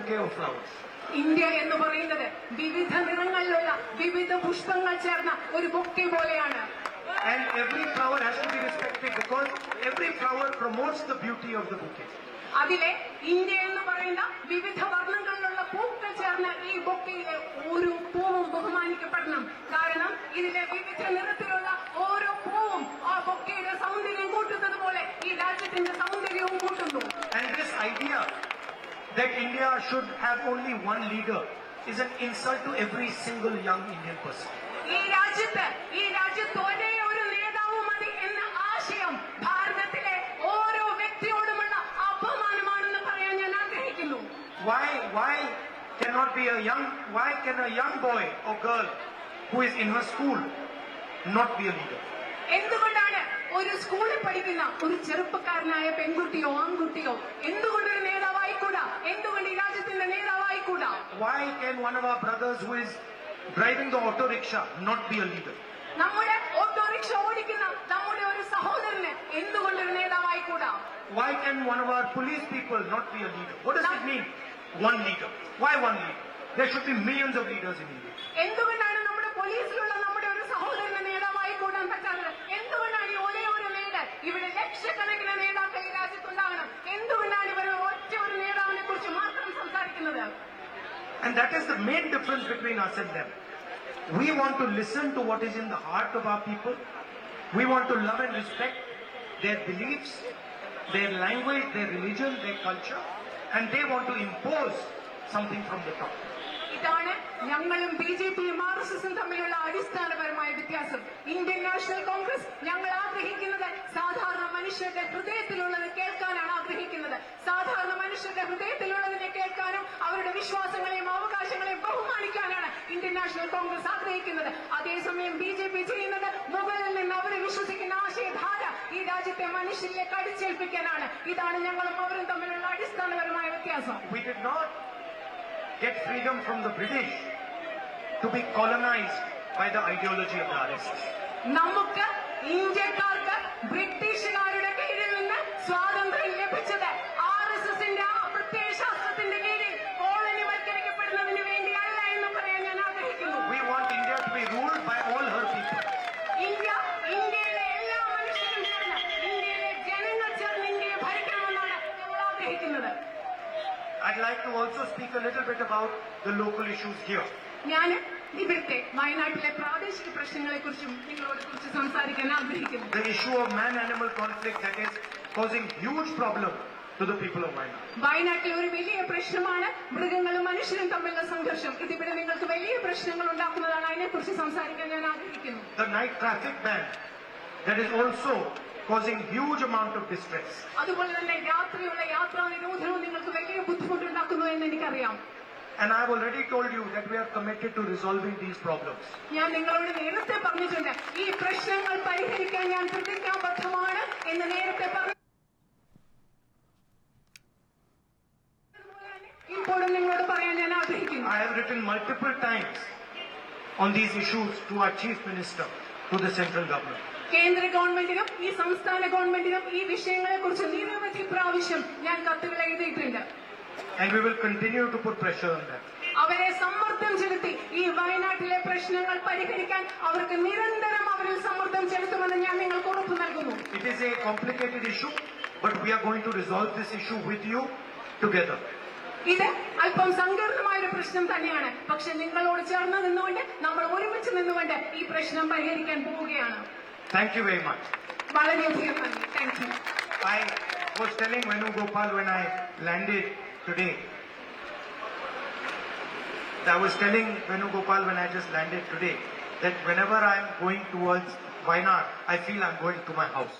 bouquet of flowers. India എന്ന് പറയുന്നത് വിവിധ നിറങ്ങളിലുള്ള വിവിധ പുഷ്പങ്ങൾ ചേർന്ന ഒരു ബൊക്കെ പോലെയാണ്. And every flower has to be respected because every flower promotes the beauty of the bouquet. അതിലെ ഇന്ത്യ എന്ന് പറയുന്ന വിവിധ വർണ്ണങ്ങളിലുള്ള പൂക്കൾ ചേർന്ന ഈ ബൊക്കയിലെ ഓരോ പൂവും ബഹുമാനിക്കപ്പെടണം. കാരണം ഇതിലെ വിവിധ നിറത്തിലുള്ള ഓരോ പൂവും ആ ബൊക്കയുടെ സൗന്ദര്യം കൂട്ടുന്നത് പോലെ ഈ രാജ്യത്തിന്റെ സൗന്ദര്യവും കൂട്ടുന്നു. And this idea that India should have only one leader is an insult to every single young Indian person. ഈ രാജ്യത്ത് ഒരേ ഒരു നേതാവ് മതി എന്ന ആശയം ഭാരതത്തിലെ ഓരോ വ്യക്തിയോടുമുള്ള അപമാനമാണെന്ന് പറയാൻ ഞാൻ ആഗ്രഹിക്കുന്നു. Why can a young boy or girl who is in her school not be a leader? എന്തുകൊണ്ടാണ് ഒരു സ്കൂളിൽ പഠിക്കുന്ന ഒരു ചെറുപ്പക്കാരനായ പെൺകുട്ടിയോ ആൺകുട്ടിയോ എന്തുകൊണ്ടൊരു നേതാവായിക്കൂടാ? എന്തുകൊണ്ട് ഈ രാജ്യത്തിന്റെ നേതാവായിക്കൂടാ? Why can one of our brothers who is driving the auto rickshaw not be a leader? നമ്മുടെ ഓട്ടോറിക്ഷ ഓടിക്കുന്ന നമ്മുടെ ഒരു സഹോദരന് എന്തുകൊണ്ടൊരു നേതാവായിക്കൂടാ? Why can one of our police people not be a leader? What does it mean? One leader. Why one leader? There should be millions of leaders in India. എന്തുകൊണ്ടാണ് നമ്മുടെ പോലീസിലുള്ള നമ്മുടെ ഒരു സഹോദരന് നേതാവായിക്കൂടാൻ പറ്റാത്തത്? എന്തുകൊണ്ടാണ് ഈ ഒരേ ഒരു നേതാവ്? ഇവിടെ ലക്ഷക്കണക്കിന് നേതാക്കൾ ഈ രാജ്യത്തുണ്ടാകണം. എന്തുകൊണ്ടാണ് ഇവർ ഒറ്റ ഒരു നേതാവിനെ കുറിച്ച് മാത്രം സംസാരിക്കുന്നത്? And that is the main difference between us and them. We want to listen to what is in the heart of our people. We want to love and respect their beliefs, their language, their religion, their culture, and they want to impose something from the top. ഇതാണ് ഞങ്ങളും ബിജെപിയും ആർഎസ്എസും തമ്മിലുള്ള അടിസ്ഥാനപരമായ വ്യത്യാസം. Indian national Congress ഞങ്ങൾ ആഗ്രഹിക്കുന്നത് സാധാരണ മനുഷ്യരുടെ ഹൃദയത്തിലുള്ളത് കേൾക്കാനാണ് ആഗ്രഹിക്കുന്നത്. സാധാരണ മനുഷ്യരുടെ ഹൃദയത്തിലുള്ളതിനെ കേൾക്കാനും അവരുടെ വിശ്വാസങ്ങളെയും അവകാശങ്ങളെയും ബഹുമാനിക്കാനാണ് ഇന്ത്യൻ നാഷണൽ കോൺഗ്രസ് ആഗ്രഹിക്കുന്നത്. അതേസമയം ബിജെപി ചെയ്യുന്നത് മുകളിൽ നിന്ന് അവരെ വിശ്വസിക്കുന്ന ആശയധാര ഈ രാജ്യത്തെ മനുഷ്യരിലേക്ക് അടിച്ചേൽപ്പിക്കാനാണ്. ഇതാണ് ഞങ്ങളും അവരും തമ്മിലുള്ള അടിസ്ഥാനപരമായ വ്യത്യാസം. We did not get freedom from the British to be colonized by the ideology of the RSS. നമുക്ക് ഇന്ത്യക്കാർക്ക് ബ്രിട്ടീഷുകാരുടെ കീഴിൽ നിന്ന് സ്വാതന്ത്ര്യം ലഭിച്ചത് ആർഎസ്എസിന്റെ ആ പ്രത്യയശാസ്ത്രത്തിന്റെ കീഴിൽ കോളനിവൽക്കരിക്കപ്പെടുന്നതിന് വേണ്ടിയല്ല എന്ന് പറയാൻ ഞാൻ ആഗ്രഹിക്കുന്നു. We want India to be ruled by all her people. ഇന്ത്യയിലെ എല്ലാ മനുഷ്യരും ചേർന്ന് ഇന്ത്യയിലെ ജനങ്ങൾ ചേർന്ന് ഇന്ത്യയെ ഭരിക്കണമെന്നാണ് ഞങ്ങൾ ആഗ്രഹിക്കുന്നത്. I'd like to also speak a little bit about the local issues here. ഞാൻ ഇവിടുത്തെ വയനാട്ടിലെ പ്രാദേശിക പ്രശ്നങ്ങളെ കുറിച്ചും നിങ്ങളോട് കുറിച്ച് സംസാരിക്കാൻ ആഗ്രഹിക്കുന്നു. The issue of man-animal conflict that is causing huge problem to the people of Wayanad. വയനാട്ടിലെ ഒരു വലിയ പ്രശ്നമാണ് മൃഗങ്ങളും മനുഷ്യരും തമ്മിലുള്ള സംഘർഷം. ഇതിവിടെ നിങ്ങൾക്ക് വലിയ പ്രശ്നങ്ങൾ ഉണ്ടാക്കുന്നതാണ്. അതിനെക്കുറിച്ച് സംസാരിക്കാൻ ഞാൻ ആഗ്രഹിക്കുന്നു. The night traffic ban that is also causing huge amount of distress. അതുപോലെ തന്നെ രാത്രിയുള്ള യാത്രാ നിരോധനവും നിങ്ങൾക്ക് വലിയ ബുദ്ധിമുട്ടുണ്ടാക്കുന്നു എന്ന് എനിക്കറിയാം. And I have already told you that we are committed to resolving these problems. ഞാൻ നിങ്ങളോട് നേരത്തെ പറഞ്ഞിട്ടുണ്ട് ഈ പ്രശ്നങ്ങൾ പരിഹരിക്കാൻ ഞാൻ പ്രതിജ്ഞാബദ്ധമാണ് എന്ന് നേരത്തെ പറഞ്ഞു. ഇപ്പോഴും നിങ്ങളോട് പറയാൻ ഞാൻ ആഗ്രഹിക്കുന്നു. I have written multiple times on these issues to our chief minister, to the central government. കേന്ദ്ര ഗവൺമെന്റിനും ഈ സംസ്ഥാന ഗവൺമെന്റിനും ഈ വിഷയങ്ങളെ കുറിച്ച് നിരവധി പ്രാവശ്യം ഞാൻ കത്തുകൾ എഴുതിയിട്ടുണ്ട്. And we will continue to put pressure on them. അവരെ സമ്മർദ്ദം ചെലുത്തി ഈ വയനാട്ടിലെ പ്രശ്നങ്ങൾ പരിഹരിക്കാൻ അവർക്ക് നിരന്തരം അവരിൽ സമ്മർദ്ദം ചെലുത്തുമെന്ന് ഞാൻ നിങ്ങൾക്ക് ഉറപ്പ് നൽകുന്നു. It is a complicated issue, but we are going to resolve this issue with you together. ഇത് അല്പം സങ്കീർണമായ ഒരു പ്രശ്നം തന്നെയാണ്. പക്ഷെ നിങ്ങളോട് ചേർന്ന് നിന്നുകൊണ്ട് നമ്മൾ ഒരുമിച്ച് നിന്നുകൊണ്ട് ഈ പ്രശ്നം പരിഹരിക്കാൻ പോവുകയാണ്. Thank you very much. വളരെയധികം നന്ദി. Thank you. I was telling Venugopal when I landed today. I was telling Venugopal when I just landed today that whenever I am going towards Wayanad, I feel I'm going to my house.